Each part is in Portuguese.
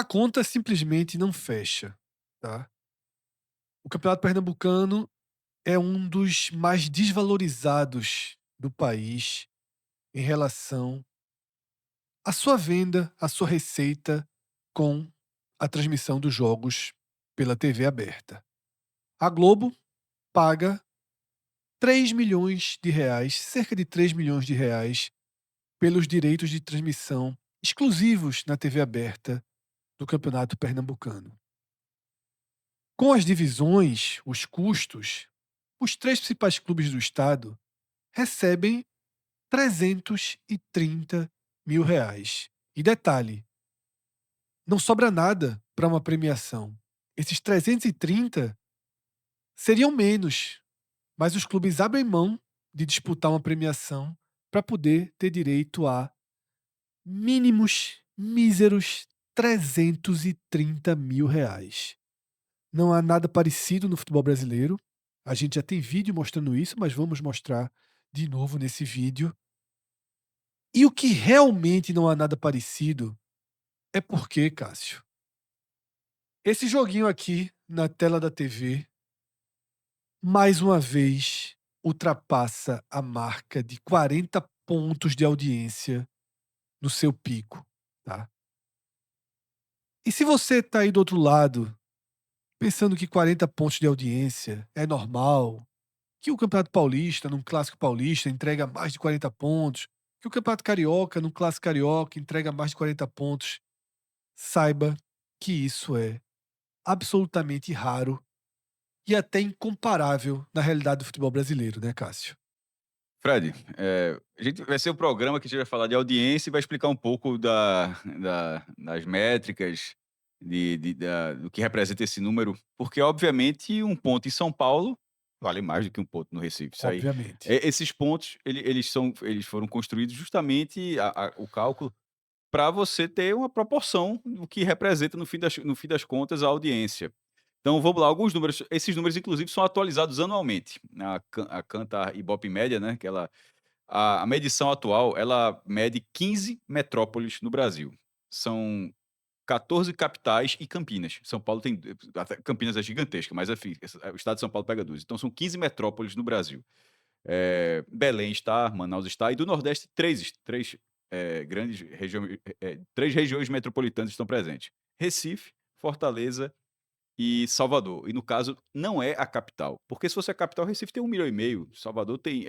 A conta simplesmente não fecha, tá. O campeonato pernambucano é um dos mais desvalorizados do país em relação à sua venda, à sua receita com a transmissão dos jogos pela TV aberta. A Globo paga R$ 3 milhões, cerca de R$ 3 milhões, pelos direitos de transmissão exclusivos na TV aberta do campeonato pernambucano. Com as divisões, os custos, os 3 principais clubes do estado recebem R$ 330 mil. E detalhe, não sobra nada para uma premiação. Esses 330 seriam menos, mas os clubes abrem mão de disputar uma premiação para poder ter direito a mínimos, míseros R$ 330 mil. Não há nada parecido no futebol brasileiro. A gente já tem vídeo mostrando isso, mas vamos mostrar de novo nesse vídeo. E o que realmente não há nada parecido é porque, Cássio, esse joguinho aqui na tela da TV, mais uma vez, ultrapassa a marca de 40 pontos de audiência no seu pico, tá? E se você está aí do outro lado, pensando que 40 pontos de audiência é normal, que o Campeonato Paulista, num Clássico Paulista, entrega mais de 40 pontos, que o Campeonato Carioca, num Clássico Carioca, entrega mais de 40 pontos, saiba que isso é absolutamente raro e até incomparável na realidade do futebol brasileiro, né, Cássio? Fred, a gente vai ser um programa que a gente vai falar de audiência e vai explicar um pouco das métricas, do que representa esse número, porque, obviamente, um ponto em São Paulo vale mais do que um ponto no Recife. Isso aí, Obviamente. esses pontos, eles foram construídos justamente o cálculo para você ter uma proporção do que representa, no fim das contas, a audiência. Então vamos lá, alguns números. Esses números, inclusive, são atualizados anualmente. A Kantar Ibope Média, né, a medição atual, ela mede 15 metrópoles no Brasil. São 14 capitais e Campinas. São Paulo tem até Campinas é gigantesca, mas enfim, o estado de São Paulo pega 2. Então são 15 metrópoles no Brasil. Belém está, Manaus está, e do Nordeste 3 grandes regiões, 3 regiões metropolitanas estão presentes: Recife, Fortaleza e Salvador. E no caso, não é a capital, porque se fosse a capital, Recife tem 1,5 milhão, Salvador tem,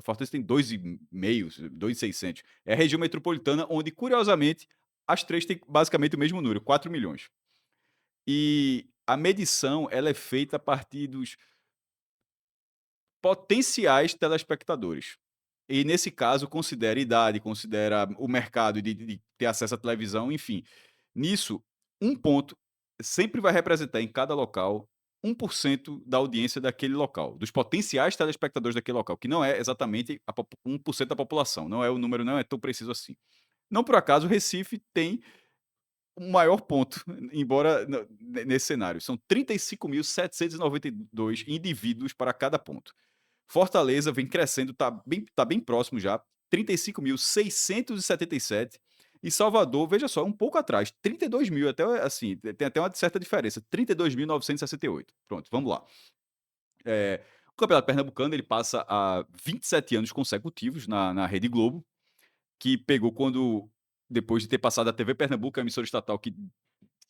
Fortaleza tem 2,5, 2.600. É a região metropolitana onde, curiosamente, as 3 têm basicamente o mesmo número, 4 milhões. E a medição, ela é feita a partir dos potenciais telespectadores. E nesse caso considera idade, considera o mercado de ter acesso à televisão, enfim. Nisso, um ponto sempre vai representar em cada local 1% da audiência daquele local, dos potenciais telespectadores daquele local, que não é exatamente 1% da população, não é o número, não é tão preciso assim. Não por acaso o Recife tem o maior ponto, embora nesse cenário, são 35.792 indivíduos para cada ponto. Fortaleza vem crescendo, tá bem próximo já, 35.677. E Salvador, veja só, um pouco atrás, 32 mil, até assim, tem até uma certa diferença, 32.968. Pronto, vamos lá. O Campeonato Pernambucano, ele passa há 27 anos consecutivos na Rede Globo, que pegou quando, depois de ter passado a TV Pernambuco, a emissora estatal que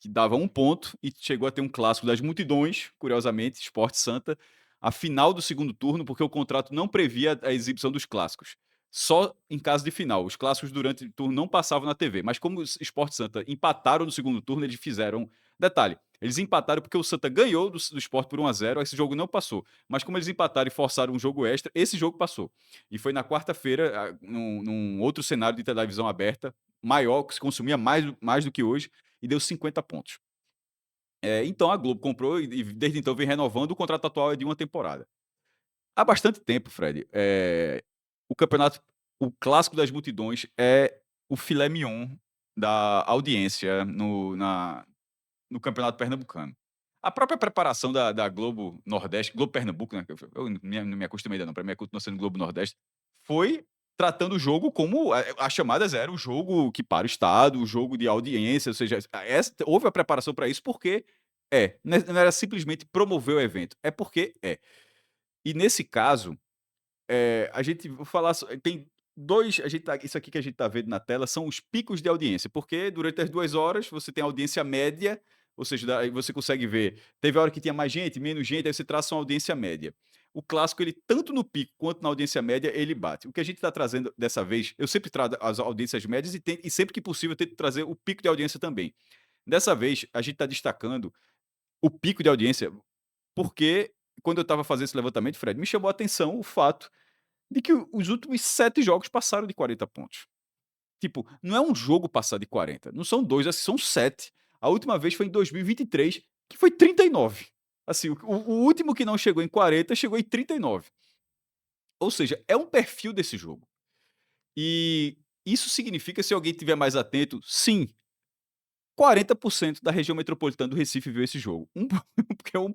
dava um ponto e chegou a ter um clássico das multidões, curiosamente, Sport Santa, a final do segundo turno, porque o contrato não previa a exibição dos clássicos. Só em caso de final. Os clássicos durante o turno não passavam na TV. Mas como os Sport Santa empataram no segundo turno, eles fizeram. Detalhe, eles empataram porque o Santa ganhou do Sport por 1-0, esse jogo não passou. Mas como eles empataram e forçaram um jogo extra, esse jogo passou. E foi na quarta-feira, num outro cenário de televisão aberta, maior, que se consumia mais do que hoje, e deu 50 pontos. Então a Globo comprou e desde então vem renovando. O contrato atual é de uma temporada. Há bastante tempo, Fred, o campeonato o clássico das multidões é o filé mignon da audiência no campeonato pernambucano. A própria preparação da Globo Nordeste, Globo Pernambuco, né, eu não me acostumei ainda não, para mim continua sendo Globo Nordeste, foi tratando o jogo como as chamadas eram o jogo que para o Estado, o jogo de audiência, ou seja, houve a preparação para isso porque não era simplesmente promover o evento, é porque é. E nesse caso, a gente vou falar tem 2 isso aqui que a gente está vendo na tela são os picos de audiência, porque durante as 2 horas você tem a audiência média, ou seja, aí você consegue ver, teve hora que tinha mais gente, menos gente, aí você traça uma audiência média. O clássico, ele tanto no pico quanto na audiência média, ele bate. O que a gente está trazendo dessa vez, eu sempre trago as audiências médias e sempre que possível eu tento trazer o pico de audiência também. Dessa vez, a gente está destacando o pico de audiência, porque quando eu estava fazendo esse levantamento, Fred, me chamou a atenção o fato de que os últimos 7 jogos passaram de 40 pontos. Tipo, não é um jogo passar de 40, não são 2, assim, são 7. A última vez foi em 2023, que foi 39. Assim, o último que não chegou em 40, chegou em 39. Ou seja, é um perfil desse jogo. E isso significa, se alguém estiver mais atento, sim, 40% da região metropolitana do Recife viu esse jogo.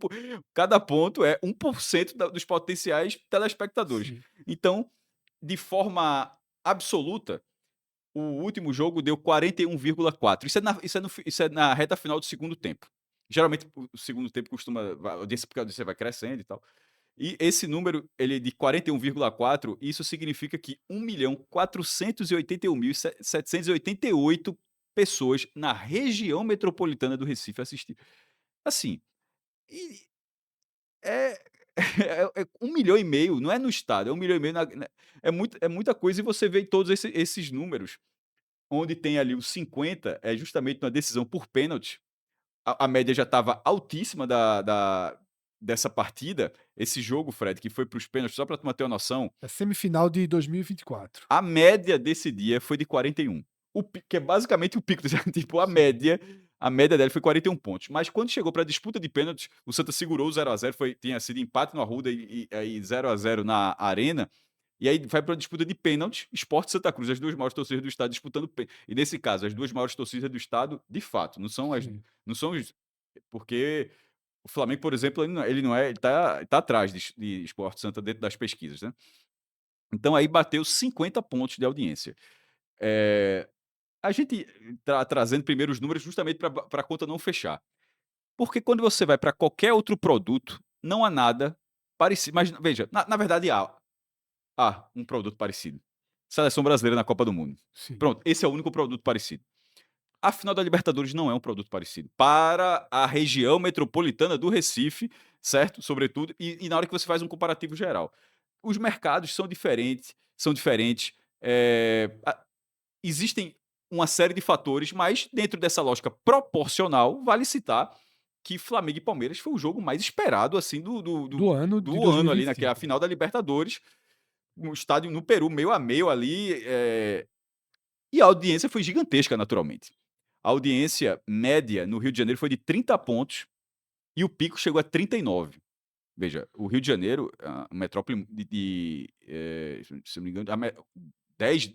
Porque cada ponto é 1% dos potenciais telespectadores. Sim. Então, de forma absoluta, o último jogo deu 41,4. Isso é na reta final do segundo tempo. Geralmente, o segundo tempo costuma. Porque a audiência vai crescendo e tal. E esse número, ele de 41,4, isso significa que 1.481.788 pessoas na região metropolitana do Recife assistiram. Assim, e é, é 1,5 milhão, não é no estado, é 1,5 milhão é muita coisa e você vê todos esses números, onde tem ali os 50, é justamente uma decisão por pênalti. A média já estava altíssima dessa partida. Esse jogo, Fred, que foi para os pênaltis, só para tu ter uma noção, É semifinal de 2024. a média desse dia foi de 41. Que é basicamente o pico, tipo, a média dela foi 41 pontos. Mas quando chegou para a disputa de pênaltis, o Santa segurou o 0-0, tinha sido empate no Arruda e aí 0-0 na Arena. E aí vai para a disputa de pênalti, Sport e Santa Cruz, as duas maiores torcidas do estado disputando pênalti. E nesse caso, as duas maiores torcidas do estado, de fato, Sim. não são porque o Flamengo, por exemplo, ele tá atrás de Sport Santa dentro das pesquisas, né? Então aí bateu 50 pontos de audiência. Eh, a gente tá trazendo primeiro os números justamente para a conta não fechar. Porque quando você vai para qualquer outro produto, não há nada parecido. Mas veja, na verdade há um produto parecido. Seleção brasileira na Copa do Mundo. Sim. Pronto, esse é o único produto parecido. A final da Libertadores não é um produto parecido. Para a região metropolitana do Recife, certo? Sobretudo, e na hora que você faz um comparativo geral. Os mercados são diferentes. Existem uma série de fatores, mas dentro dessa lógica proporcional, vale citar que Flamengo e Palmeiras foi o jogo mais esperado assim Do ano de do ano ali, naquela 2025. final da Libertadores, um estádio no Peru, meio a meio ali, e a audiência foi gigantesca, naturalmente. A audiência média no Rio de Janeiro foi de 30 pontos e o pico chegou a 39. Veja, o Rio de Janeiro, a metrópole se não me engano, 10,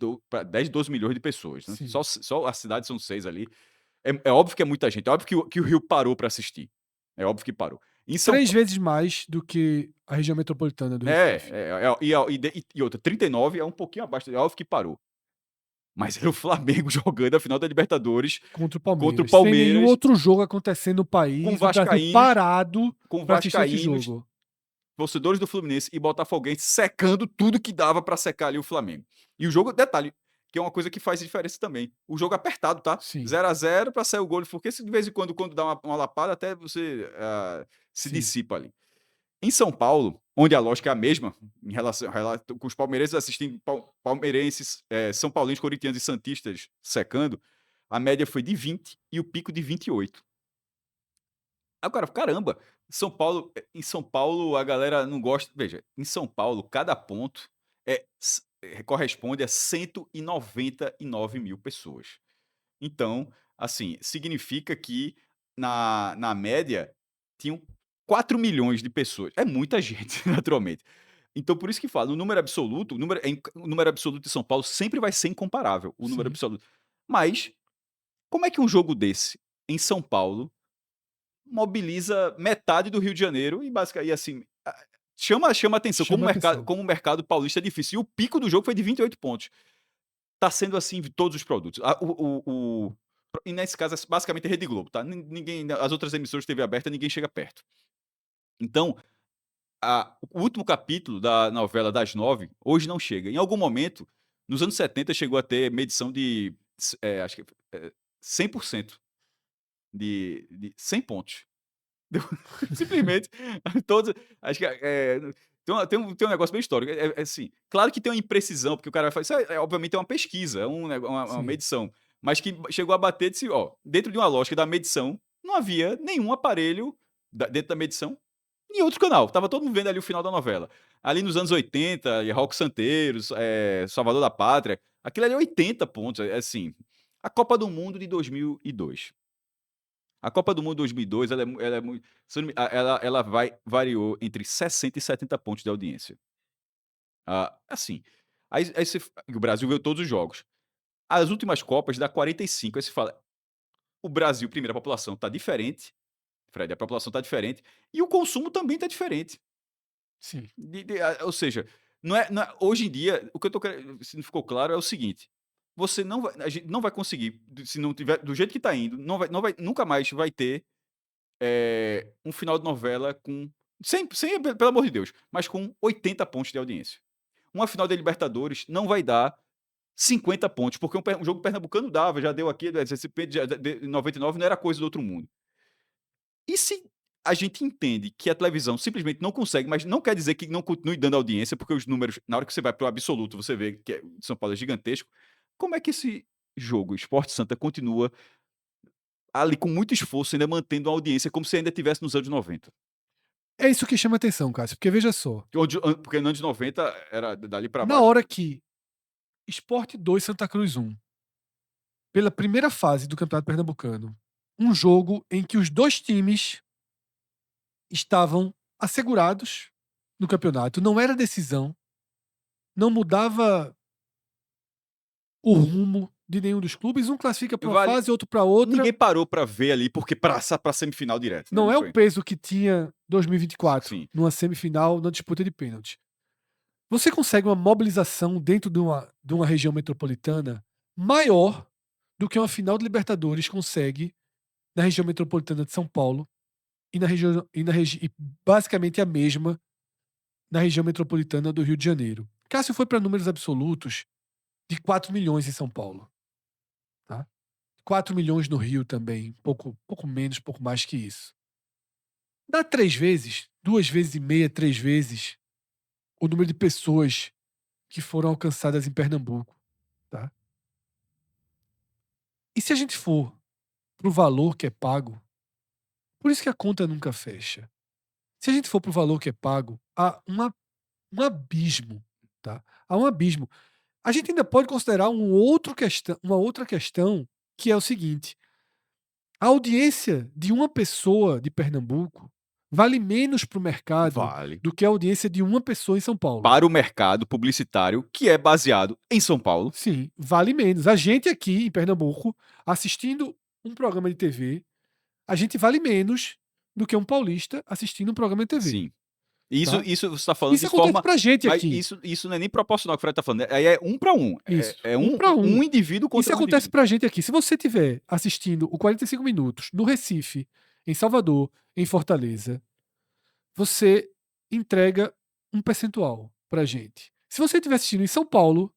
12 milhões de pessoas, né? Sim. Só a cidade são 6 ali. É óbvio que é muita gente, é óbvio que o Rio parou para assistir. É óbvio que parou. Em São 3 Pa vezes mais do que a região metropolitana do Recife. e outra, 39 é um pouquinho abaixo, é óbvio que parou. Mas era o Flamengo jogando a final da Libertadores Contra o contra o Palmeiras. Sem nenhum Palmeiras, outro jogo acontecendo no com país, o Brasil vascaínos parado com para assistir esse vascaínos, jogo. torcedores do Fluminense e botafoguenses secando tudo que dava para secar ali o Flamengo. E o jogo, detalhe, que é uma coisa que faz diferença também. O jogo apertado, tá? Sim, 0-0 para sair o gol, porque se de vez em quando dá uma lapada, até você se sim. dissipa ali. Em São Paulo, onde a lógica é a mesma, com os palmeirenses assistindo, palmeirenses, São Paulinos, corintianos e santistas secando, a média foi de 20 e o pico de 28. Agora, caramba, em São Paulo a galera não gosta. Veja, em São Paulo, cada ponto corresponde a 199 mil pessoas. Então, assim, significa que na média tinham 4 milhões de pessoas. É muita gente, naturalmente. Então, por isso que falo, no número absoluto, o número absoluto de São Paulo sempre vai ser incomparável, o número Sim. absoluto. Mas, como é que um jogo desse, em São Paulo, mobiliza metade do Rio de Janeiro e basicamente, assim, chama atenção como Chama atenção. o mercado paulista é difícil. E o pico do jogo foi de 28 pontos. Tá sendo assim em todos os produtos. E nesse caso é basicamente a Rede Globo, tá? Ninguém, as outras emissoras de TV aberta, ninguém chega perto. Então, o último capítulo da novela das 9, hoje não chega. Em algum momento, nos anos 70, chegou a ter medição de, acho que 100%, de 100 pontos. Simplesmente, todos, acho que tem um negócio bem histórico. Assim, claro que tem uma imprecisão, porque o cara faz, obviamente é uma pesquisa, é uma Sim. medição, mas que chegou a bater, disse, ó, dentro de uma lógica da medição, não havia nenhum aparelho dentro da medição em outro canal. Tava todo mundo vendo ali o final da novela. Ali nos anos 80, e Roque Santeiros, Salvador da Pátria, aquilo ali é 80 pontos, assim. A Copa do Mundo de 2002. A Copa do Mundo de 2002, ela é muito, ela variou entre 60 e 70 pontos de audiência. Assim, aí o Brasil ganhou todos os jogos. As últimas Copas dá 45, aí você fala, o Brasil, primeiro, a população tá diferente, Fred, a população tá diferente, e o consumo também tá diferente. Sim. Ou seja, não é hoje em dia, o que eu tô querendo, se não ficou claro, é o seguinte: você não vai, a gente não vai conseguir, se não tiver do jeito que tá indo, não vai nunca mais vai ter, um final de novela com sem, pelo amor de Deus, mas com 80 pontos de audiência. Uma final da Libertadores não vai dar 50 pontos, porque um jogo pernambucano dava, já deu aqui, em 99 não era coisa do outro mundo. E se a gente entende que a televisão simplesmente não consegue, mas não quer dizer que não continue dando audiência, porque os números, na hora que você vai para o absoluto, você vê que São Paulo é gigantesco. Como é que esse jogo, Sport Santa, continua ali com muito esforço, ainda mantendo a audiência como se ainda estivesse nos anos 90? É isso que chama atenção, Cássio, porque veja só, Porque nos anos 90 era dali para na baixo. hora que Sport 2 Santa Cruz 1, pela primeira fase do Campeonato Pernambucano, um jogo em que os dois times estavam assegurados no campeonato, não era decisão, não mudava o rumo de nenhum dos clubes, um classifica para uma Vale, fase, outro para outra. ninguém parou para ver ali, porque para semifinal direto, né? Não Não é o foi? peso que tinha 2024 Sim. numa semifinal na disputa de pênalti. Você consegue uma mobilização dentro de uma região metropolitana maior do que uma final de Libertadores consegue na região metropolitana de São Paulo e e basicamente a mesma na região metropolitana do Rio de Janeiro. Cássio foi para números absolutos de 4 milhões em São Paulo, tá? 4 milhões no Rio também, pouco menos, pouco mais que isso. Dá 3 vezes, 2 vezes e meia, 3 vezes o número de pessoas que foram alcançadas em Pernambuco, tá? E se a gente for pro valor que é pago, por isso que a conta nunca fecha. Se a gente for pro valor que é pago, há um abismo, tá? Há um abismo. A gente ainda pode considerar uma outra questão, que é o seguinte: a audiência de uma pessoa de Pernambuco vale menos para o mercado Vale. do que a audiência de uma pessoa em São Paulo. Para o mercado publicitário, que é baseado em São Paulo. Sim, vale menos. A gente aqui em Pernambuco, assistindo um programa de TV, a gente vale menos do que um paulista assistindo um programa de TV, Sim. Isso tá? isso você está falando Isso de acontece forma, pra gente mas aqui. isso não é nem proporcional ao que o Fred está falando, aí é um para um, Isso, é um para um. um indivíduo Isso contra um acontece indivíduo. pra gente aqui. Se você estiver assistindo o 45 minutos no Recife, em Salvador, em Fortaleza, você entrega um percentual pra gente. Se você estiver assistindo em São Paulo,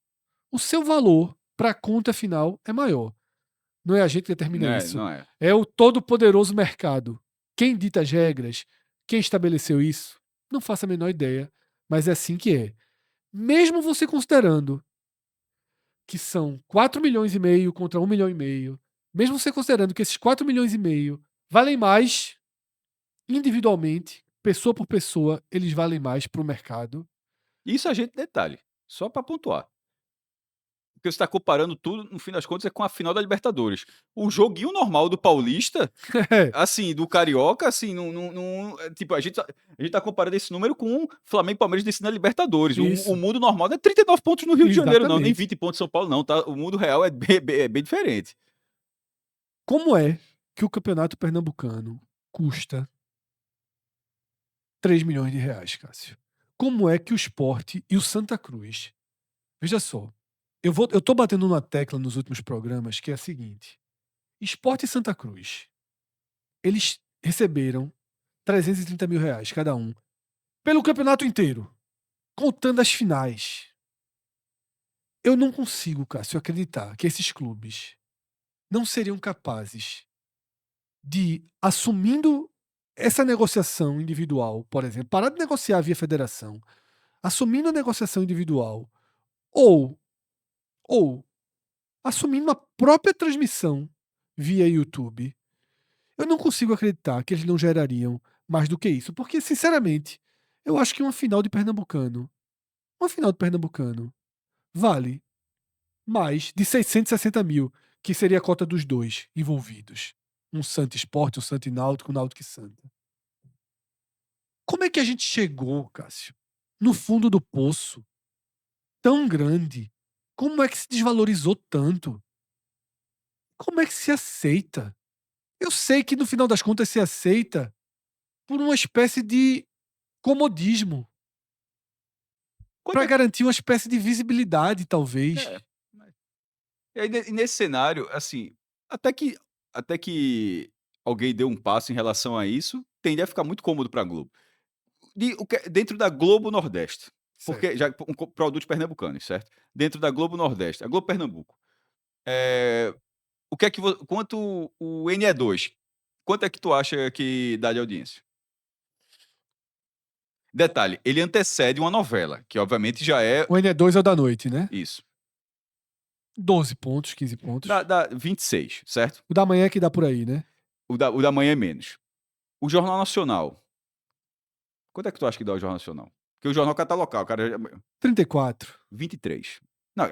o seu valor para a conta final é maior. Não é a gente que determina Não é, isso. não é. É o todo-poderoso mercado. Quem dita as regras? Quem estabeleceu isso? Não faço a menor ideia, mas é assim que é. Mesmo você considerando que são 4 milhões e meio contra 1 milhão e meio, mesmo você considerando que esses 4 milhões e meio valem mais individualmente, pessoa por pessoa, eles valem mais para o mercado. Isso a gente detalhe, só para pontuar. Porque você está comparando tudo, no fim das contas, é com a final da Libertadores. O joguinho normal do Paulista, assim, do Carioca, assim, tipo, a gente tá comparando esse número com o Flamengo e Palmeiras descendo a Libertadores. O Isso, mundo normal não é 39 pontos no Rio de Janeiro, não, nem exatamente. 20 pontos em São Paulo, não, tá? O mundo real é bem diferente. Como é que o campeonato pernambucano custa 3 milhões de reais, Cássio? como é que o Sport e o Santa Cruz. Veja só, eu tô batendo numa tecla nos últimos programas que é a seguinte: Sport e Santa Cruz, eles receberam 330 mil reais cada um pelo campeonato inteiro, contando as finais. Eu não consigo, Cássio, acreditar que esses clubes não seriam capazes de, assumindo essa negociação individual, por exemplo, parar de negociar via federação, assumindo a negociação individual, ou, ou assumindo a própria transmissão via YouTube, eu não consigo acreditar que eles não gerariam mais do que isso. Porque, sinceramente, eu acho que uma final de Pernambucano, vale mais de 660 mil, que seria a cota dos dois envolvidos. Um Santa Esporte, um Santa e Náutico, um Náutico e Santa. Como é que a gente chegou, Cássio, no fundo do poço, tão grande? Como é que se desvalorizou tanto? Como é que se aceita? Eu sei que no final das contas se aceita por uma espécie de comodismo, Quanto para é que garantir uma espécie de visibilidade, é, talvez. mas e aí nesse cenário, assim, até que até que alguém deu um passo em relação a isso, tende a ficar muito cômodo pra Globo. O que dentro da Globo Nordeste, porque Certo. já produtos pernambucanos, certo? Dentro da Globo Nordeste, a Globo Pernambuco, eh, o que é que quanto o NE2, quanto é que tu acha que dá de audiência? Detalhe, ele antecede uma novela, que obviamente já é O N2 é o da noite, né? isso. 12 pontos, 15 Dá pontos. dá 26, certo? O da manhã é que dá por aí, né? O da manhã é menos. O Jornal Nacional, quanto é que tu acha que dá o Jornal Nacional? Porque o jornal tá local, cara, 34. 23. Não,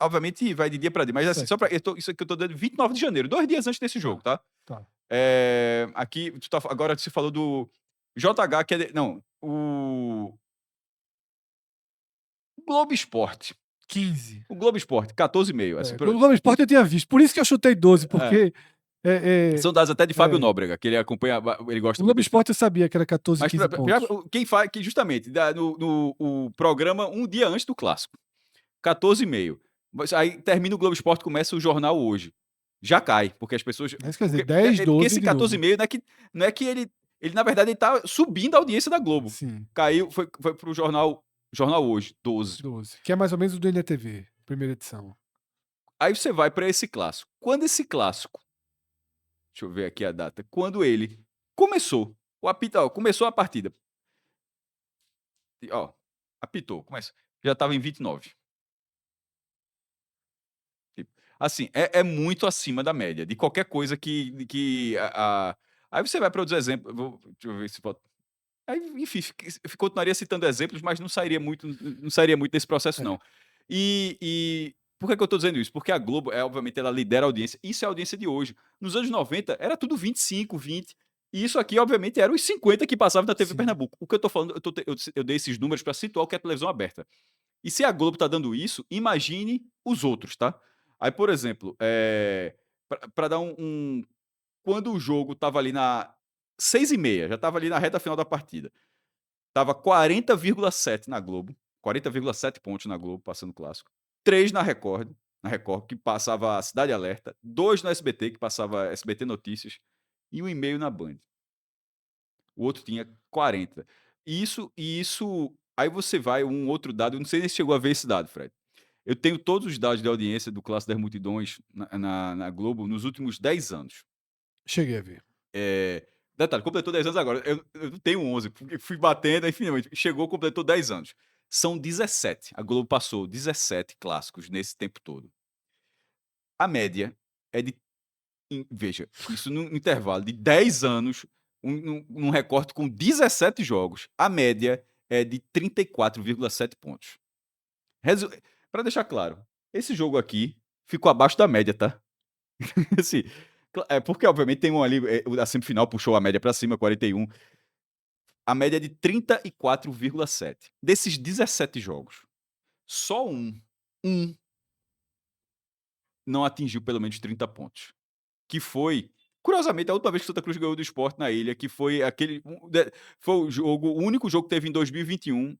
obviamente vai de dia para dia, mas assim, só Certo. para isso aqui eu tô dando 29 de janeiro, 2 dias antes desse jogo, Tá, tá? tá. Aqui agora você falou do JH, que é não, o Globo Esporte. 15. O Globo Esporte, 14,5, assim, É, o Globo Esporte eu tinha visto. Por isso que eu chutei 12, é, porque é, são dados até de é, Fábio é, Nóbrega, que ele acompanha, ele o gosta muito Globo desse. Esporte eu sabia que era 14, Mas 15 pontos. quem faz, que justamente, no o programa um dia antes do clássico, 14,5. Mas aí termina o Globo Esporte, começa o jornal hoje. Já cai, porque as pessoas. É isso quer dizer, Porque, 10, porque 12 esse de novo. 14,5 não é que ele, na verdade, ele tá subindo a audiência da Globo. Sim, Caiu, foi pro jornal hoje, 12. 12. Que é mais ou menos o do NTV, primeira edição. Aí você vai para esse clássico. Quando esse clássico, deixa eu ver aqui a data, quando ele começou, o apito, ó, começou a partida, ó, apitou, começa, já estava em 29. Tipo, assim, é muito acima da média, de qualquer coisa que aí você vai para outros exemplos, deixa eu ver se pode. Aí, enfim, continuaria citando exemplos, mas não sairia muito desse processo, É, não. E por que eu estou dizendo isso? Porque a Globo, obviamente, ela lidera a audiência. Isso é a audiência de hoje. Nos anos 90, era tudo 25, 20. E isso aqui, obviamente, era os 50 que passavam na TV sim, Pernambuco. O que eu estou falando, eu dei esses números para situar o que é a televisão aberta. E se a Globo está dando isso, imagine os outros, tá? Aí, por exemplo, para dar quando o jogo estava ali na 6h30, já estava ali na reta final da partida. Tava 40,7 na Globo, 40,7 pontos na Globo, passando o clássico. 3 na Record, que passava a Cidade Alerta. 2 no SBT, que passava SBT Notícias. E 1,5 na Band. O outro tinha 40. E isso. Aí você vai, um outro dado, eu não sei nem se chegou a ver esse dado, Fred. Eu tenho todos os dados de audiência do Clássico das Multidões na Globo nos últimos 10 anos. cheguei a ver. Detalhe, completou 10 anos agora. Eu não tenho 11, porque fui batendo, aí finalmente chegou, completou 10 anos. São 17. A Globo passou 17 clássicos nesse tempo todo. A média é de. Veja, isso num intervalo de 10 anos, num recorte com 17 jogos, a média é de 34,7 pontos. Para deixar claro, esse jogo aqui ficou abaixo da média, tá? Assim, porque obviamente tem um ali, a semifinal puxou a média para cima, 41. A média é de 34,7. Desses 17 jogos, só um não atingiu pelo menos 30 pontos, que foi Curiosamente, a última vez que o Santa Cruz ganhou do Sport na Ilha, que foi aquele foi o único jogo que teve em 2021.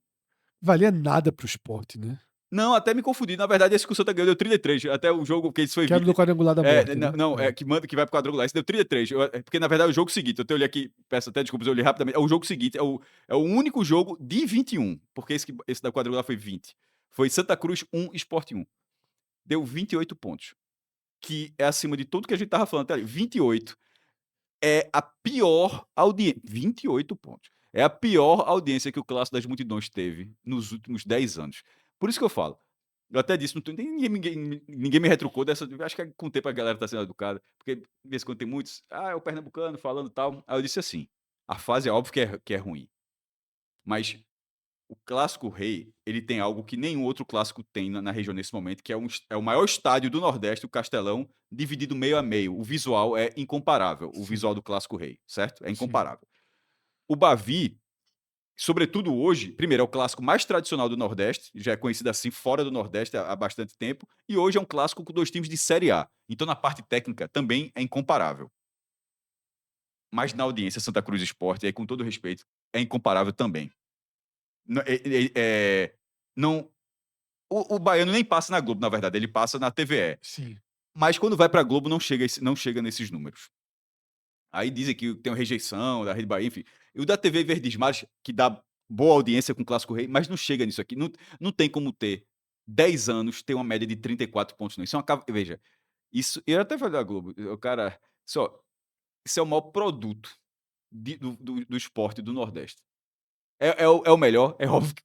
Valia nada pro Sport, né? Não, até me confundi. Na verdade, esse que o Santa ganhou deu 33. Até o jogo que isso foi Que era do 20. quadrangular da morte, Não, né? não, que manda que vai pro quadrangular. Esse deu 33. Porque, na verdade, é o jogo seguinte. Eu até olhei aqui, peço até desculpas, eu olhei rapidamente. É o jogo seguinte, é o único jogo de 21. Porque esse da quadrangular foi 20. Foi Santa Cruz 1, Sport 1. Deu 28 pontos. Que é acima de tudo que a gente tava falando até ali. 28 é a pior audiência. 28 pontos. É a pior audiência que o Clássico das Multidões teve nos últimos 10 anos. Por isso que eu falo. Eu até disse, ninguém me retrucou dessa. Acho que com o tempo a galera tá sendo educada. Porque, de vez em quando tem muitos. É o pernambucano falando tal. Aí eu disse assim: a fase é óbvio que é ruim. Mas o Clássico Rei, ele tem algo que nenhum outro clássico tem na região nesse momento, que é o maior estádio do Nordeste, o Castelão, dividido meio a meio. O visual é incomparável, o Sim, visual do Clássico Rei, certo? É sim. incomparável. O Bavi, sobretudo hoje, primeiro, é o clássico mais tradicional do Nordeste, já é conhecido assim fora do Nordeste há bastante tempo, e hoje é um clássico com 2 times de Série A. Então, na parte técnica, também é incomparável. Mas na audiência, Santa Cruz Esporte, e aí, com todo respeito, é incomparável também. Não, o Baiano nem passa na Globo, na verdade, ele passa na TVE. Sim. Mas quando vai pra Globo, não chega nesses números. Aí dizem que tem uma rejeição da Rede Bahia, enfim. E o da TV Verdes Mares, que dá boa audiência com o Clássico Rei, mas não chega nisso aqui. Não tem como ter 10 anos, ter uma média de 34 pontos, não. Isso é veja, isso. Eu até falei da Globo, o cara. Só, isso é o maior produto do esporte do Nordeste. É o melhor? É óbvio que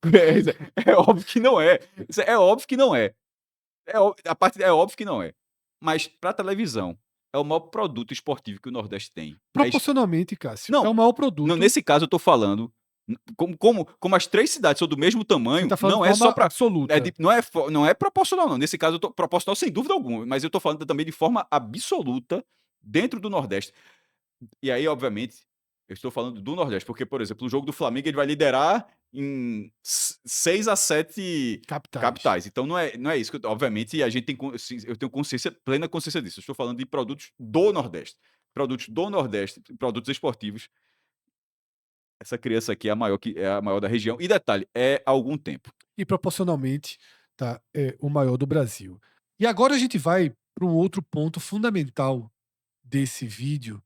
é óbvio que não é. É óbvio que não é. É óbvio que não é. Mas pra televisão, é o maior produto esportivo que o Nordeste tem. Proporcionalmente, Cássio, é o Não, maior não, produto. nesse caso eu tô falando, como as 3 cidades são do mesmo Você tamanho, tá falando de não é só forma pra absoluta. não é proporcional não, nesse caso eu tô proporcional sem dúvida alguma, mas eu tô falando também de forma absoluta dentro do Nordeste. E aí, obviamente, eu estou falando do Nordeste, porque, por exemplo, o jogo do Flamengo ele vai liderar em 6 a 7 Capitais. capitais. Então não é isso que obviamente a gente tem eu tenho plena consciência disso. Eu estou falando de produtos do Nordeste. Produtos do Nordeste, produtos esportivos. Essa criança aqui é a maior da região. E detalhe, é há algum tempo. E proporcionalmente, tá, é o maior do Brasil. E agora a gente vai para um outro ponto fundamental desse vídeo,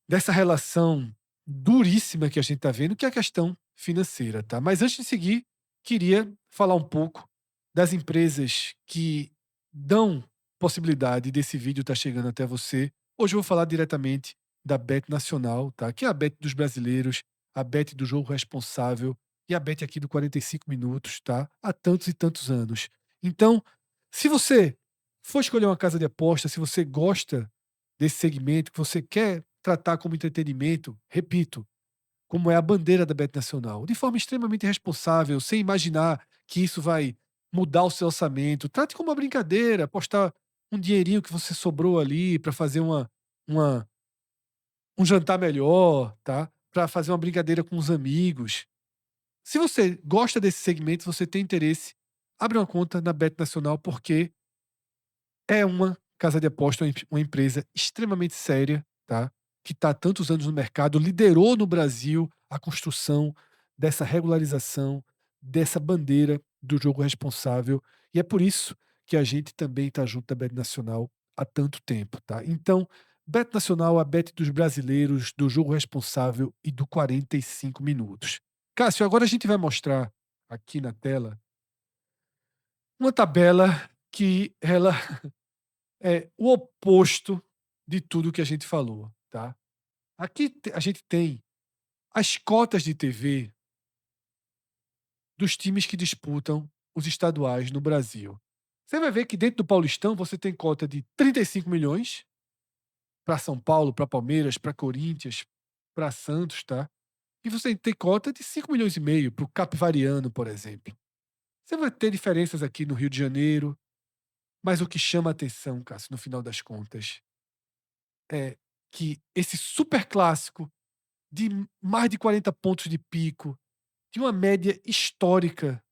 dessa relação duríssima que a gente está vendo, que é a questão financeira, tá? Mas antes de seguir, queria falar um pouco das empresas que dão possibilidade desse vídeo estar chegando até você. Hoje eu vou falar diretamente da Bet Nacional, tá? Que é a Bet dos brasileiros, a Bet do jogo responsável e a Bet aqui do 45 minutos, tá? Há tantos e tantos anos. Então, se você for escolher uma casa de aposta, se você gosta desse segmento, que você quer tratar como entretenimento, repito, como é a bandeira da Bet Nacional, de forma extremamente responsável, sem imaginar que isso vai mudar o seu orçamento. Trate como uma brincadeira, apostar um dinheirinho que você sobrou ali para fazer uma, um jantar melhor, tá? Para fazer uma brincadeira com os amigos. Se você gosta desse segmento, você tem interesse, abre uma conta na Bet Nacional, porque é uma casa de aposta, uma empresa extremamente séria, tá? Que está há tantos anos no mercado, liderou no Brasil a construção dessa regularização, dessa bandeira do jogo responsável. E é por isso que a gente também está junto da Bet Nacional há tanto tempo, tá? Então, Bet Nacional, a Bet dos brasileiros, do jogo responsável e do 45 minutos. Cássio, agora a gente vai mostrar aqui na tela uma tabela que ela é o oposto de tudo que a gente falou, tá? Aqui a gente tem as cotas de TV dos times que disputam os estaduais no Brasil. Você vai ver que dentro do Paulistão você tem cota de 35 milhões para São Paulo, para Palmeiras, para Corinthians, para Santos, tá? E você tem cota de 5 milhões e meio para o Capivariano, por exemplo. Você vai ter diferenças aqui no Rio de Janeiro, mas o que chama a atenção, Cássio, no final das contas, é que esse super clássico de mais de 40 pontos de pico, de uma média histórica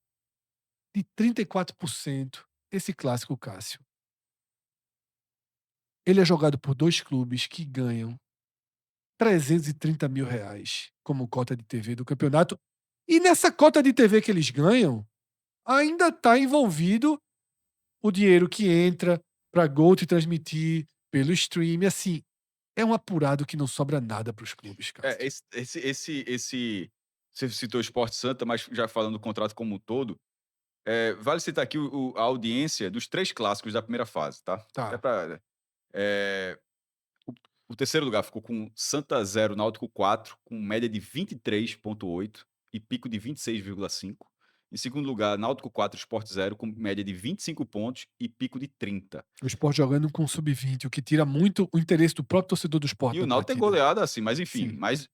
de 34%, esse clássico, Cássio. ele é jogado por 2 clubes que ganham R$ 330.000 como cota de TV do campeonato, e nessa cota de TV que eles ganham, ainda está envolvido o dinheiro que entra pra Gol te transmitir pelo stream, assim, é um apurado que não sobra nada para os clubes, É, Cássio. você citou o Sport Santa, mas já falando do contrato como um todo, vale citar aqui a audiência dos 3 clássicos da primeira fase, tá? Até Tá. pra, eh, o o terceiro lugar ficou com Santa 0, Náutico 4, com média de 23,8 e pico de 26,5. Em segundo lugar, Náutico 4, Sport 0, com média de 25 pontos e pico de 30. O Sport jogando com sub-20, o que tira muito o interesse do próprio torcedor do Sport E o da Náutico tem partida. goleada, assim, mas enfim, Sim. e Mas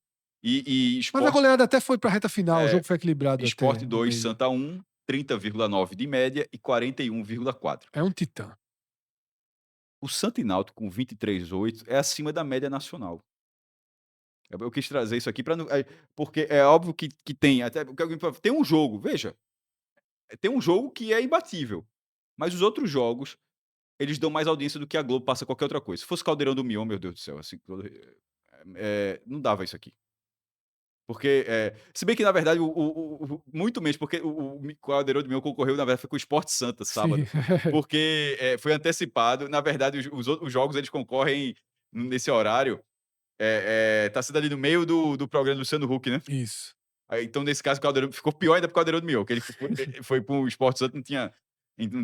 a Sport, goleada até foi pra reta final, o jogo foi equilibrado Sport até no 2, meio. Santa 1, 30,9 de média e 41,4. É um titã. O Santa e Náutico com 23,8 é acima da média nacional. Eu quis trazer isso aqui para não, porque é óbvio que tem até porque alguém fala: "Tem um jogo", veja, tem um jogo que é imbatível, mas os outros jogos, eles dão mais audiência do que a Globo passa qualquer outra coisa. Se fosse Caldeirão do Mion, meu Deus do céu, assim, não dava isso aqui. Porque, se bem que na verdade muito menos, porque o Caldeirão do Mion concorreu, na verdade, foi com o Sport Santa Sim. sábado, porque, foi antecipado. Na verdade, os jogos eles concorrem nesse horário, tá sendo ali no meio do programa do Luciano Huck, né. Isso. Aí, então, nesse caso, o Caldeirão ficou pior ainda para o Caldeirão do Mion, que ele foi para o Sport Santa, não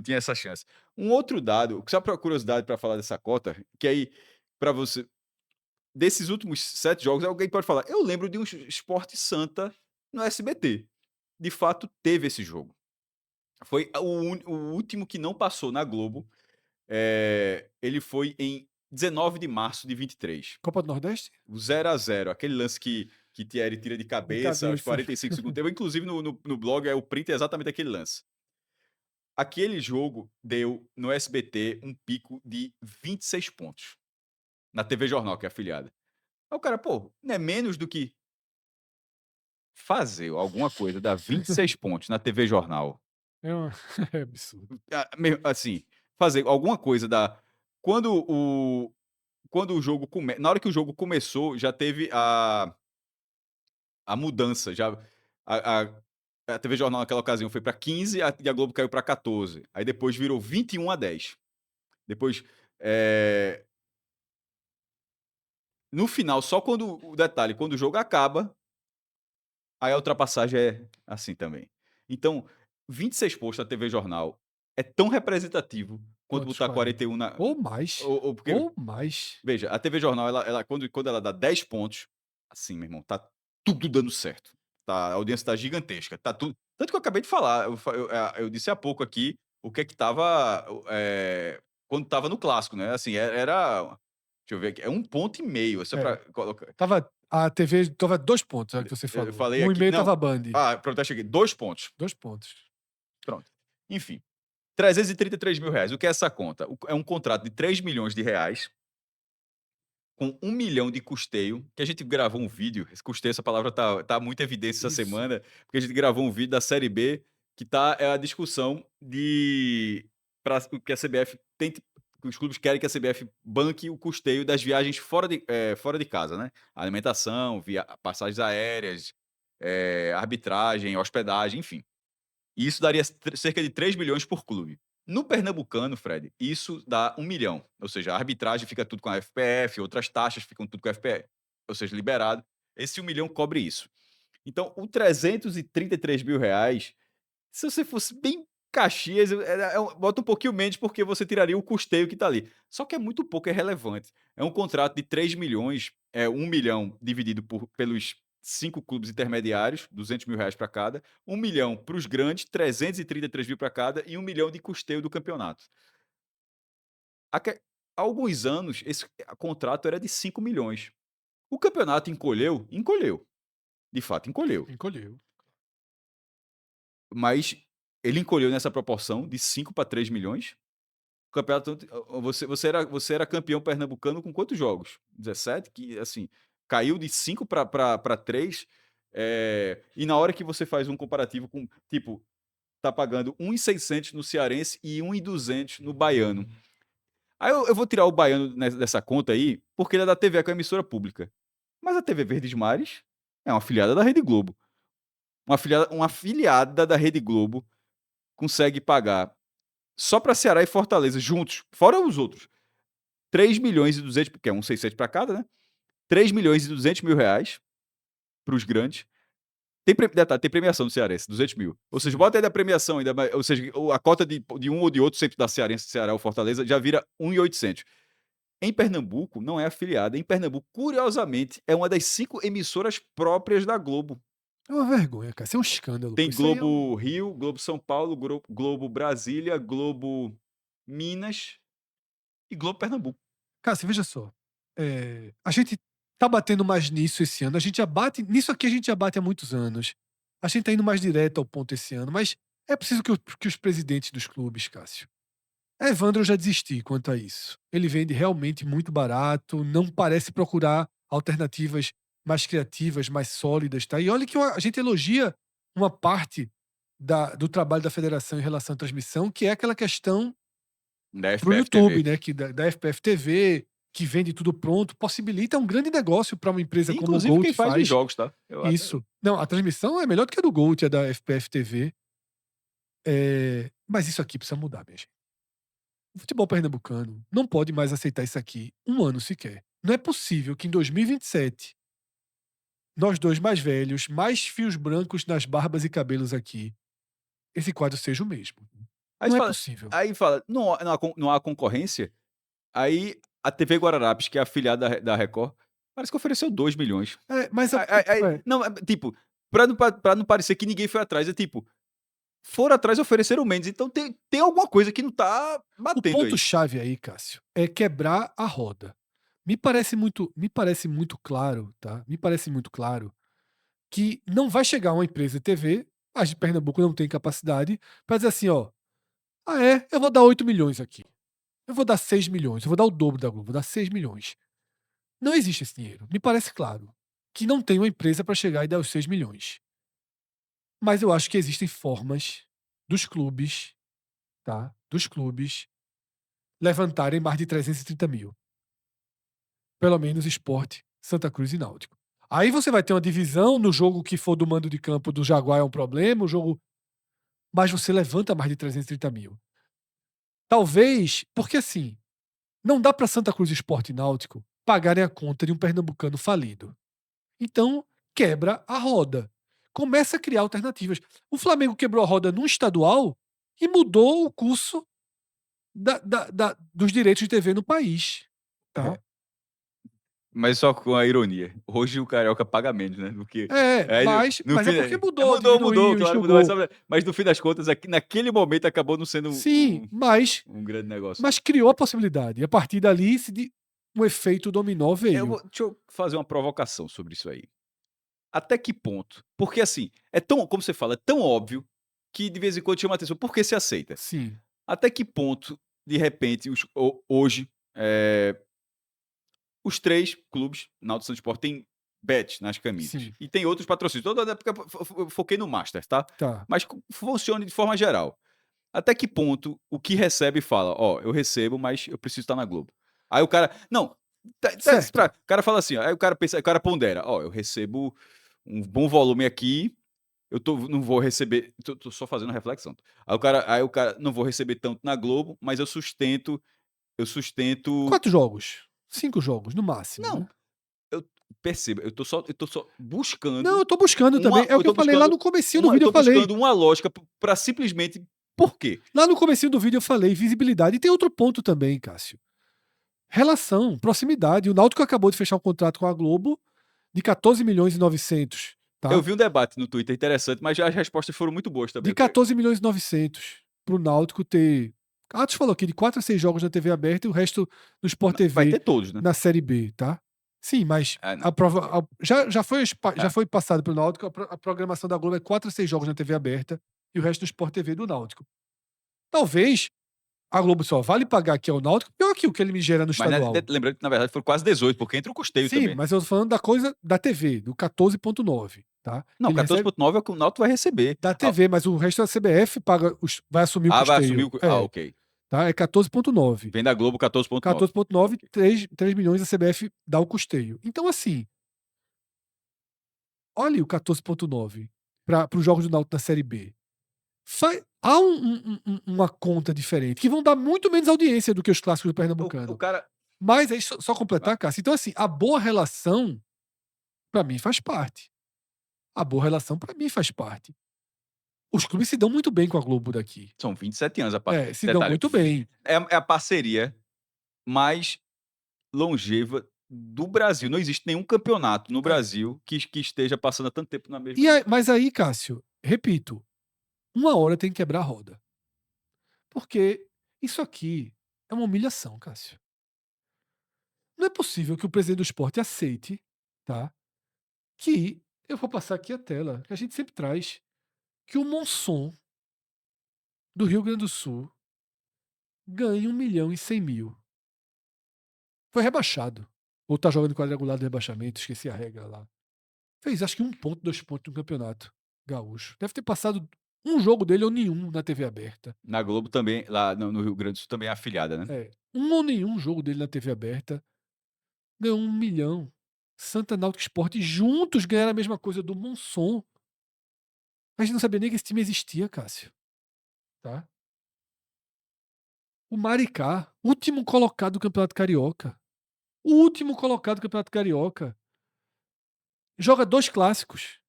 tinha essa chance. Um outro dado, só pra curiosidade para falar dessa cota, que aí, para você, desses últimos 7 jogos, alguém pode falar: "Eu lembro de um Sport Santa no SBT". De fato, teve esse jogo. Foi o último que não passou na Globo, ele foi em 19 de março de 23. Copa do Nordeste? O 0-0, aquele lance que Thierry tira de De cabeça aos cabeça. 45 segundos tempo, inclusive no blog, o print é exatamente aquele lance. Aquele jogo deu no SBT um pico de 26 pontos, na TV Jornal, que é afiliada. Aí o cara: "Pô, não é menos do que fazer alguma coisa dar 26 pontos na TV Jornal, É uma é absurdo. assim, fazer alguma coisa dar quando o jogo na hora que o jogo começou, já teve a mudança, já a a a TV Jornal naquela ocasião foi para 15, e a Globo caiu para 14, aí depois virou 21-10. Depois, eh, no final, só quando o detalhe, quando o jogo acaba, aí a ultrapassagem é assim também. Então, 26 postos na TV Jornal é tão representativo quanto Quantos botar 40? 41 na, Ou mais, ou porque, ou mais. veja, a TV Jornal, ela quando ela dá 10 pontos, assim, meu irmão, tá tudo dando certo. Tá, a audiência tá gigantesca, tá tudo, tanto que eu acabei de falar, eu disse há pouco aqui o que é que estava, quando estava no clássico, né, assim, era, deixa eu ver aqui, é 1,5 ponto, só pra É, colocar, a TV estava 2 pontos, é o que você eu falou. falei Um e aqui meio não, estava a Band, pronto, cheguei, 2 pontos. 2 pontos. Pronto. Enfim, R$ 333.000. O que é essa conta? É um contrato de R$ 3 milhões, com 1 milhão de custeio, que a gente gravou um vídeo. Esse custeio, essa palavra tá muito em evidência essa Isso. semana, porque a gente gravou um vídeo da Série B, que é a discussão de para que a CBF tente, que os clubes querem que a CBF banque o custeio das viagens fora de casa, né? Alimentação, passagens aéreas, arbitragem, hospedagem, enfim. E isso daria cerca de 3 milhões por clube. No pernambucano, Fred, isso dá 1 milhão. Ou seja, a arbitragem fica tudo com a FPF, outras taxas ficam tudo com a FPF, ou seja, liberado. Esse 1 milhão cobre isso. Então, o R$ 333.000, se você fosse bem Caxias, bota um pouquinho menos, porque você tiraria o custeio que está ali. Só que é muito pouco, é relevante. É um contrato de 3 milhões, 1 milhão dividido pelos 5 clubes intermediários, R$ 200.000 para cada, 1 milhão para os grandes, 333 mil para cada, e 1 milhão de custeio do campeonato. Há alguns anos, esse contrato era de 5 milhões. O campeonato encolheu? Encolheu. De fato, encolheu. Encolheu. Mas ele encolheu nessa proporção de 5 para 3 milhões. O campeonato, você era campeão pernambucano com quantos jogos? 17, que, assim, caiu de 5 para 3, e na hora que você faz um comparativo com, tipo, tá pagando 1.600 no cearense e 1.200 no baiano. Aí eu vou tirar o baiano dessa conta aí, porque ele é da TV, que é uma emissora pública. Mas a TV Verdes Mares é uma afiliada da Rede Globo. Uma afiliada da Rede Globo consegue pagar só para Ceará e Fortaleza juntos, fora os outros, 3.200.000, porque é 1,67 para cada, né? 3.200.000 reais para os grandes. Detalhe, tem premiação do Cearense, 200.000. Ou seja, Sim. bota aí da premiação ainda, ou seja, a cota de um ou de outro, sempre da Cearense, Ceará ou Fortaleza, já vira 1.800. Em Pernambuco, não é afiliada. Em Pernambuco, curiosamente, é uma das 5 emissoras próprias da Globo. É uma vergonha, cara. Isso é um escândalo, pô. Tem Isso aí é um. Globo Rio, Globo São Paulo, Globo Brasília, Globo Minas e Globo Pernambuco. Cara, você veja só. A gente tá batendo mais nisso esse ano. A gente já bate. Nisso aqui a gente já bate há muitos anos. A gente tá indo mais direto ao ponto esse ano, mas é preciso que os presidentes dos clubes, Cássio. Evandro eu já desisti quanto a isso. Ele vende realmente muito barato, não parece procurar alternativas mais criativas, mais sólidas, tá? E olha que a gente elogia uma parte do trabalho da federação em relação à transmissão, que é aquela questão Da pro FPF YouTube, TV. né? Que da FPF TV, que vende tudo pronto, possibilita um grande negócio para uma empresa como o Inclusive quem Gold faz os faz. jogos, tá? Isso. Não, a transmissão é melhor do que a do Gold, a da FPF TV. Mas isso aqui precisa mudar, minha gente. O futebol pernambucano não pode mais aceitar isso aqui um ano sequer. Não é possível que em 2027, nós dois mais velhos, mais fios brancos nas barbas e cabelos aqui, esse quadro seja o mesmo. Aí Não você é fala, possível. não há concorrência. Aí a TV Guararapes, que é afiliada da Record, parece que ofereceu 2 milhões. Mas Não, tipo, pra não parecer que ninguém foi atrás, é tipo, foram atrás e ofereceram menos. Então tem alguma coisa que não tá o batendo aí. ponto-chave aí, Cássio, é quebrar a roda. Me parece muito claro, tá? Me parece muito claro que não vai chegar uma empresa de TV, a de Pernambuco não tem capacidade, para dizer assim, ó, eu vou dar 8 milhões aqui. Eu vou dar 6 milhões, eu vou dar o dobro da Globo, vou dar 6 milhões. Não existe esse dinheiro. Me parece claro que não tem uma empresa para chegar e dar os 6 milhões. Mas eu acho que existem formas dos clubes, tá? Dos clubes levantarem mais de 330 mil. Pelo menos Sport, Santa Cruz e Náutico. Aí você vai ter uma divisão no jogo que for do mando de campo do Jaguar é um problema, o jogo. Mas você levanta mais de 330 mil. Talvez, porque assim, não dá para Santa Cruz Sport e Náutico pagarem a conta de um pernambucano falido. Então, quebra a roda. Começa a criar alternativas. O Flamengo quebrou a roda num estadual e mudou o curso dos direitos de TV no país. Tá? Mas só com a ironia. Hoje o Carioca paga menos, né? Do que. Aí, Mas é porque mudou, mudou, diminuiu, claro, mudou. enxugou. Mas no fim das contas, aqui, naquele momento acabou não sendo Sim, um grande negócio. mas criou a possibilidade. E a partir dali, um efeito dominó veio. Deixa eu fazer uma provocação sobre isso aí. Até que ponto? Porque assim, é tão, como você fala, é tão óbvio que de vez em quando chama atenção. Por que se aceita? Sim, Até que ponto, de repente, hoje, os 3 clubes, Náutico, Santa Sport, tem bet nas camisas. sim, E tem outros patrocínios. Toda época eu foquei no Master, tá? tá. Mas funciona de forma geral. Até que ponto o que recebe fala, ó, eu recebo, mas eu preciso estar na Globo. Aí o cara, não, Certo. o cara fala assim, ó, aí o cara pensa, o cara pondera, ó, eu recebo um bom volume aqui, não vou receber, tô só fazendo reflexão. Aí o cara, não vou receber tanto na Globo, mas eu sustento, 4 jogos. 5 jogos, no máximo, não, né? eu percebo, eu tô só Não, buscando eu tô buscando também. É o eu que eu tô falei lá buscando no comecinho do vídeo, eu eu tô falei. buscando uma lógica pra simplesmente, por quê? Lá no comecinho do vídeo eu falei visibilidade. E tem outro ponto também, Cássio. Relação, proximidade. O Náutico acabou de fechar um contrato com a Globo de 14 milhões e 900, Eu tá? vi um debate no Twitter interessante, mas as respostas foram muito boas também. De 14 milhões e 900 pro Náutico ter. Atos falou aqui de 4 a 6 jogos na TV aberta e o resto no Sport Vai TV ter todos, né? na Série B, tá? Sim, mas É, a prova, já é. foi passado pelo Náutico, a programação da Globo é 4 a 6 jogos na TV aberta e o resto no Sport TV do Náutico. Talvez a Globo só vale pagar aqui ao Náutico, pior que o que ele me gera no Mas né, estadual. lembrando que na verdade foram quase 18, porque entra o custeio Sim, também. mas eu tô falando da coisa da TV, do 14,9, tá? Que Não, ele recebe 14,9 é o que o Náutico vai receber. da TV, mas o resto da CBF vai assumir o Vai assumir custeio. o. Ok. tá? É 14,9. Vem da Globo 14,9. 14,9, 3 milhões a CBF dá o custeio. Então, assim, olha o 14,9 para os jogos do Náutico da Série B. Há uma conta diferente, que vão dar muito menos audiência do que os clássicos do O Pernambucano. cara. Mas aí, só completar, Cássio. Então, assim, a boa relação, para mim, faz parte. A boa relação, para mim, faz parte. Os clubes se dão muito bem com a Globo daqui. São 27 anos a É, se dão detalhe, muito bem. é a parceria mais longeva do Brasil. Não existe nenhum campeonato no É. Brasil que esteja passando há tanto tempo na mesma. Mas aí, Cássio, repito, uma hora tem que quebrar a roda. Porque isso aqui é uma humilhação, Cássio. Não é possível que o presidente do esporte aceite, tá? Que eu vou passar aqui a tela, que a gente sempre traz, que o Monson do Rio Grande do Sul ganha 1.100.000. Foi rebaixado. Ou tá jogando quadrangular do rebaixamento, esqueci a regra lá. Fez acho que 1 ponto, 2 pontos no campeonato gaúcho. Deve ter passado um jogo dele ou nenhum na TV aberta. Na Globo também, lá no Rio Grande do Sul também é afiliada, né? É, um ou nenhum jogo dele na TV aberta. Ganhou 1 milhão. Santa Náutico Sport juntos ganharam a mesma coisa do Monson. A gente não sabia nem que esse time existia, Cássio. Tá? O Maricá, último colocado do Campeonato Carioca. O último colocado do Campeonato Carioca. Joga 2 clássicos.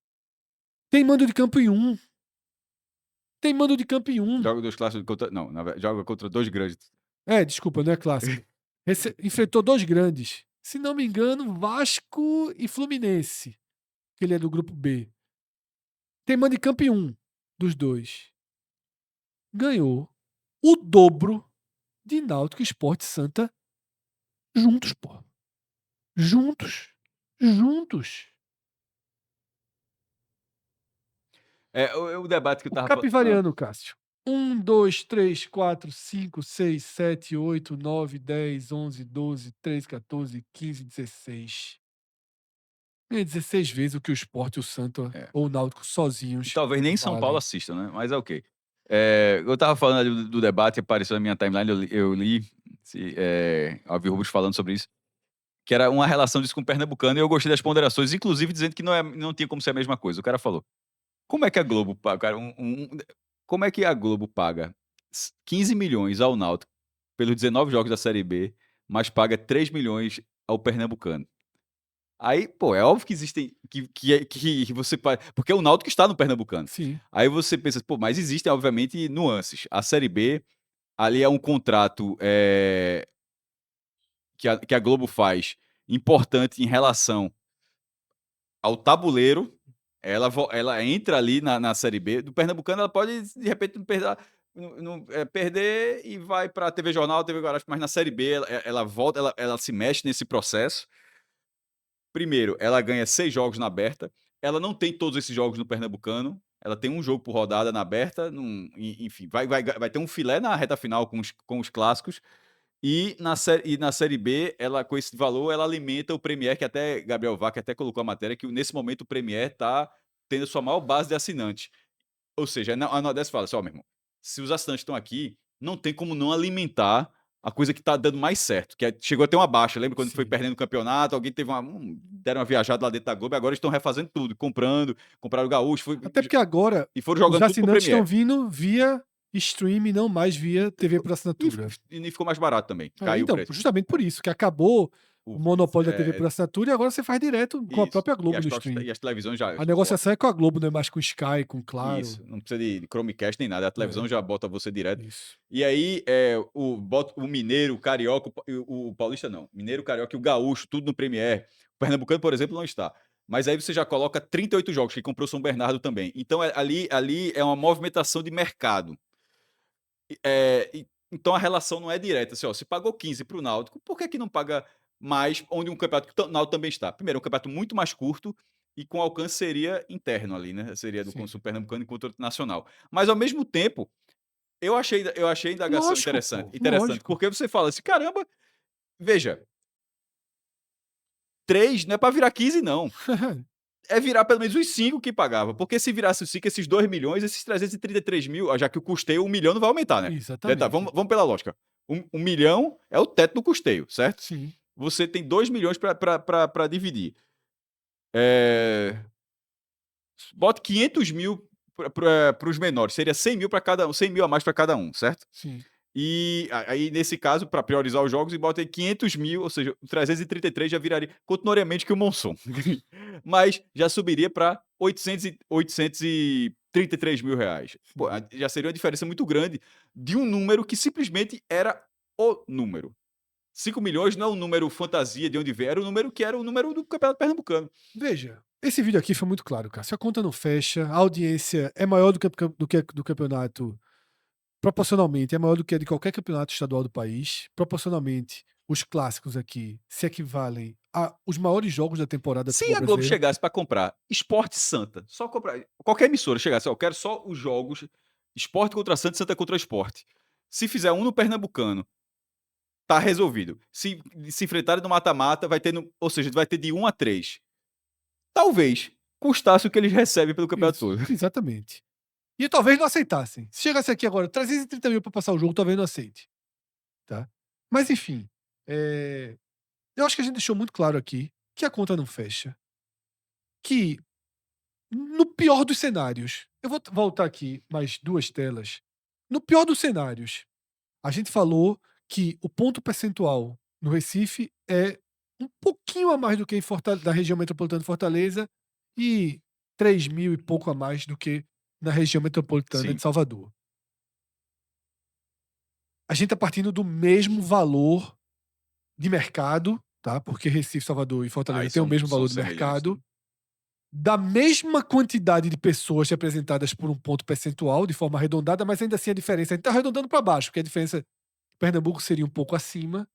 Tem mando de campo em um. Tem mando de campo em um. Joga 2 clássicos contra. Não, joga contra 2 grandes. É, desculpa, não é clássico. Enfrentou 2 grandes. Se não me engano, Vasco e Fluminense. Que ele é do grupo B. Tem mando de campo em um dos dois. Ganhou o dobro de Náutico e Sport Santa juntos, pô. Juntos. Juntos. É o debate que eu O tava falando. Capivariano, Cássio. 1, 2, 3, 4, 5, 6, 7, 8, 9, 10, 11, 12, 13, 14, 15, 16. É 16 vezes o que o Sport e o Santa É. ou o Náutico E sozinhos talvez nem São Paulo valem. assista, né? Mas é ok. Eu tava falando ali do debate, apareceu na minha timeline, eu li Alvin Rubens falando sobre isso, que era uma relação disso com o pernambucano, e eu gostei das ponderações, inclusive dizendo que não tinha como ser a mesma coisa. O cara falou: como é que a Globo paga, cara, como é que a Globo paga 15 milhões ao Náutico pelos 19 jogos da Série B, mas paga 3 milhões ao pernambucano? Aí, pô, é óbvio que existem que você porque o Náutico está no pernambucano. Sim. Aí você pensa, pô, mas existem obviamente nuances. A Série B, ali é um contrato, que a Globo faz, importante em relação ao tabuleiro. Ela entra ali na Série B. Do pernambucano ela pode, de repente, perder e vai pra TV Jornal, TV Guarani, mas na Série B ela volta, ela se mexe nesse processo. Primeiro, ela ganha 6 jogos na aberta. Ela não tem todos esses jogos no pernambucano. Ela tem um jogo por rodada na aberta. Enfim, vai ter um filé na reta final com os clássicos. E na Série B, ela, com esse valor, ela alimenta o Premier, que até Gabriel Vaca até colocou a matéria, que nesse momento o Premier está tendo a sua maior base de assinantes. Ou seja, a Nordeste fala assim: ó, meu irmão, se os assinantes estão aqui, não tem como não alimentar a coisa que tá dando mais certo. Chegou a ter uma baixa. Lembra quando foi Sim. perdendo o campeonato? Alguém teve deram uma viajada lá dentro da Globo, e agora estão refazendo tudo, compraram o Gaúcho, Até porque agora e foram os jogando tudo pro assinantes estão Premier. vindo via stream e não mais via TV por E, assinatura. e ficou mais barato também. Caiu o Então, preço. justamente por isso, que acabou o monopólio da TV por É, assinatura e agora você faz direto com a isso. própria E Globo no stream. e as televisões já. A negociação é com a Globo, não é mais com o Sky, com o Claro. Isso, não precisa de Chromecast nem nada, a televisão já bota você direto. Isso. E aí, bota o mineiro, o carioca, o paulista não, mineiro, carioca e o gaúcho, tudo no Premier. O pernambucano, por exemplo, não está. Mas aí você já coloca 38 jogos, que comprou São Bernardo também. Então, ali é uma movimentação de mercado. Então, a relação não é direta. Assim, ó, se pagou 15 para o Náutico, por que não paga mais onde um campeonato que o Náutico também está? Primeiro, é um campeonato muito mais curto e com alcance seria interno ali, né? Seria do Sim. consumo pernambucano enquanto nacional. Mas, ao mesmo tempo, eu achei a indagação Lógico, interessante. pô, Interessante, lógico. porque você fala assim, caramba, veja, 3 não é para virar 15, não. é virar pelo menos os 5 que pagava. Porque se virasse os 5, esses 2 milhões, esses 333 mil, já que o custeio, 1 milhão não vai aumentar, né? Detalhe, Exatamente. vamos pela lógica. 1 milhão é o teto do custeio, certo? Sim, Você tem 2 milhões para dividir. É, bota 500 mil para os menores, seria 100 mil para cada um, 100 mil a mais para cada um, certo? sim. E aí, nesse caso, para priorizar os jogos, e bota aí 500 mil, ou seja, o 333 já viraria, continuaria menos que o Monson. Mas já subiria para 833 mil reais. Pô, Sim. já seria uma diferença muito grande de um número que simplesmente era o número. 5 milhões não é um número fantasia de onde veio, era o número que era o número do Campeonato Pernambucano. Veja, esse vídeo aqui foi muito claro, cara. Se a conta não fecha, a audiência é maior do que do campeonato, proporcionalmente, é maior do que a de qualquer campeonato estadual do país. Proporcionalmente, os clássicos aqui se equivalem a os maiores jogos da temporada do Se futebol a Globo brasileiro. chegasse para comprar Esporte Santa, só comprar, qualquer emissora chegasse, ó, eu quero só os jogos Esporte contra Santa, Santa contra Esporte. Se fizer um no Pernambucano, tá resolvido. Se enfrentarem no mata-mata, vai ter, ou seja, vai ter de 1 a 3. Talvez custasse o que eles recebem pelo campeonato Isso, todo. exatamente. E talvez não aceitassem. Se chegasse aqui agora 330 mil para passar o jogo, talvez não aceite, tá? Mas enfim, eu acho que a gente deixou muito claro aqui que a conta não fecha, que no pior dos cenários, eu vou voltar aqui mais 2 telas. No pior dos cenários, a gente falou que o ponto percentual no Recife é um pouquinho a mais do que em da região metropolitana de Fortaleza e 3 mil e pouco a mais do que na região metropolitana de Sim. Salvador. A gente está partindo do mesmo valor de mercado, tá? Porque Recife, Salvador e Fortaleza Aí têm o mesmo são valor de semelhantes, né? mercado. Da mesma quantidade de pessoas representadas por um ponto percentual, de forma arredondada, mas ainda assim a diferença, a gente está arredondando para baixo, porque a diferença, Pernambuco seria um pouco acima.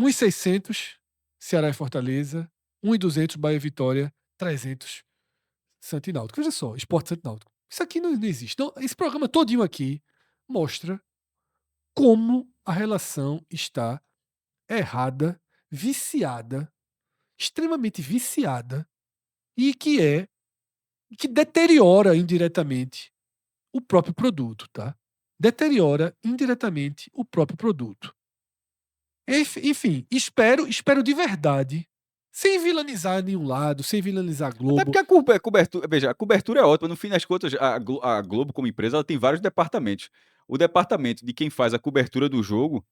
1.600 Ceará e Fortaleza, 1.200 Bahia e Vitória, 300 Santa e Náutico. Veja só, Sport Santa e Náutico. Isso aqui não existe. Então, esse programa todinho aqui mostra como a relação está errada, viciada, extremamente viciada, e que deteriora indiretamente o próprio produto, tá? Deteriora indiretamente o próprio produto. Enfim, espero de verdade, sem vilanizar nenhum lado, sem vilanizar a Até Globo. porque a cobertura, veja, a cobertura é ótima. No fim das contas, a Globo, como empresa, ela tem vários departamentos. O departamento de quem faz a cobertura do jogo,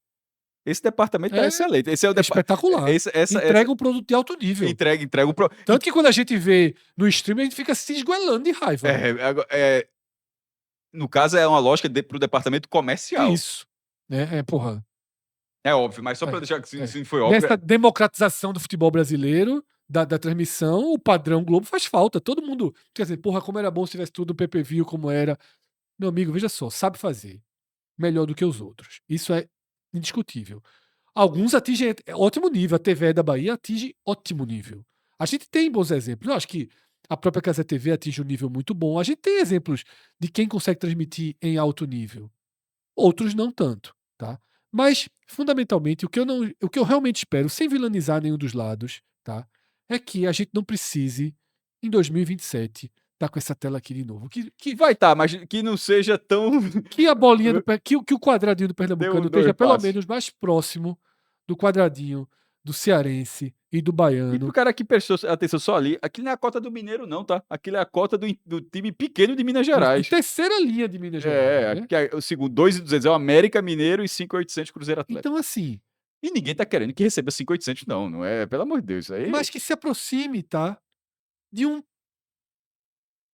esse departamento tá É, excelente. Esse é o é espetacular. essa Entrega um produto de alto nível. entrega um Tanto que quando a gente vê no stream, a gente fica se esgoelando de raiva. no caso é uma lógica para o departamento comercial. Isso. Porra. É óbvio, mas só para É, deixar que se é. não foi óbvio, Nessa democratização do futebol brasileiro, da transmissão, o padrão Globo faz falta. Todo mundo. Quer dizer, porra, como era bom se tivesse tudo PPV como era. Meu amigo, veja só, sabe fazer melhor do que os outros. Isso é indiscutível. Alguns atingem ótimo nível. A TV da Bahia atinge ótimo nível. A gente tem bons exemplos. Eu acho que a própria Casa TV atinge um nível muito bom. A gente tem exemplos de quem consegue transmitir em alto nível. Outros não tanto, tá? Mas, fundamentalmente, o que eu realmente espero, sem vilanizar nenhum dos lados, tá? É que a gente não precise, em 2027, estar com essa tela aqui de novo. vai estar, mas que não seja tão Que a bolinha que o quadradinho do deu pernambucano dois esteja pelo passos. menos mais próximo do quadradinho do cearense e do E pro baiano. cara que prestou atenção só ali, aquilo não é a cota do Mineiro não, tá? Aquilo é a cota do time pequeno de Minas Isso, de Gerais. terceira linha de Minas Gerais, É, né? que é o segundo, 2.200 é o América Mineiro e 5.800 Cruzeiro Atlético. Então, assim, E ninguém tá querendo que receba 5.800 não, não é, pelo amor de Deus, isso aí. mas que se aproxime, tá? De um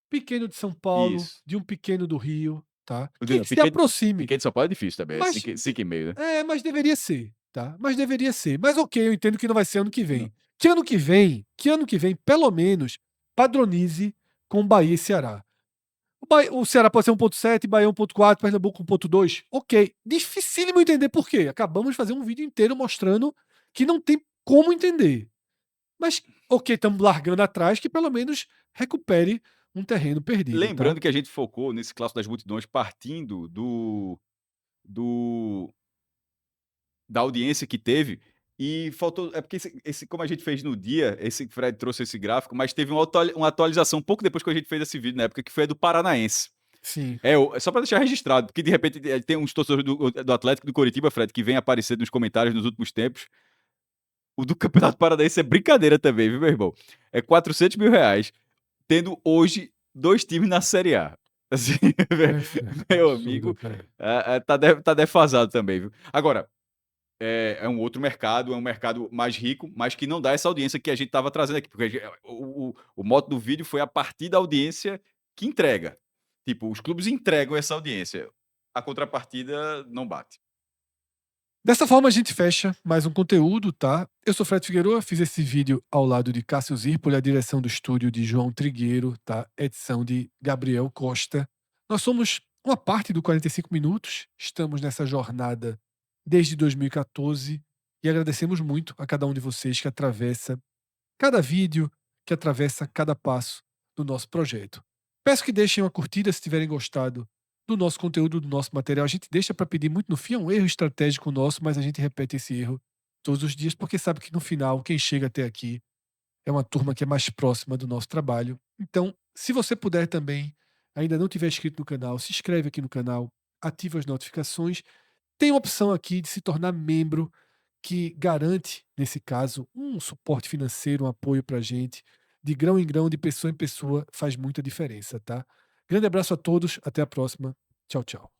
pequeno de São Paulo, Isso. de um pequeno do Rio, tá? Que Não, se aproxime. Pequeno de São Paulo é difícil também, é Mas 5,5, né? mas deveria ser, tá? Mas deveria ser. Mas ok, eu entendo que não vai ser ano que Não. vem. Que ano que vem, pelo menos, padronize com Bahia e Ceará. O Ceará pode ser 1.7, Bahia 1.4, Pernambuco 1.2. Ok. Dificílimo entender por quê. Acabamos de fazer um vídeo inteiro mostrando que não tem como entender. Mas, ok, estamos largando atrás, que pelo menos recupere um terreno perdido, tá? Lembrando que a gente focou nesse clássico das multidões partindo do da audiência que teve, E faltou. É porque como a gente fez no dia, esse Fred trouxe esse gráfico, mas teve uma atualização um pouco depois que a gente fez esse vídeo, na época, que foi a do Paranaense. Sim. Só pra deixar registrado, porque de repente tem uns torcedores do Atlético e do Coritiba, Fred, que vem aparecer nos comentários nos últimos tempos. O do Campeonato Paranaense é brincadeira também, viu, meu irmão? É R$ 400 mil, tendo hoje 2 times na Série A. Assim, meu Absurdo, amigo, velho. tá defasado também, viu? Agora, é um outro mercado, é um mercado mais rico, mas que não dá essa audiência que a gente estava trazendo aqui, porque o moto do vídeo foi a partir da audiência que entrega. Tipo, os clubes entregam essa audiência, a contrapartida não bate. Dessa forma a gente fecha mais um conteúdo, tá? Eu sou Fred Figueroa, fiz esse vídeo ao lado de Cássio Zirpoli, a direção do estúdio de João Trigueiro, tá? Edição de Gabriel Costa. Nós somos uma parte do 45 Minutos, estamos nessa jornada desde 2014 e agradecemos muito a cada um de vocês que atravessa cada vídeo, que atravessa cada passo do nosso projeto. Peço que deixem uma curtida se tiverem gostado do nosso conteúdo, do nosso material. A gente deixa para pedir muito no fim, é um erro estratégico nosso, mas a gente repete esse erro todos os dias, porque sabe que no final, quem chega até aqui é uma turma que é mais próxima do nosso trabalho. Então, se você puder também, ainda não tiver inscrito no canal, se inscreve aqui no canal, ativa as notificações. Tem a opção aqui de se tornar membro, que garante, nesse caso, um suporte financeiro, um apoio para a gente. De grão em grão, de pessoa em pessoa, faz muita diferença, tá? Grande abraço a todos, até a próxima. Tchau, tchau.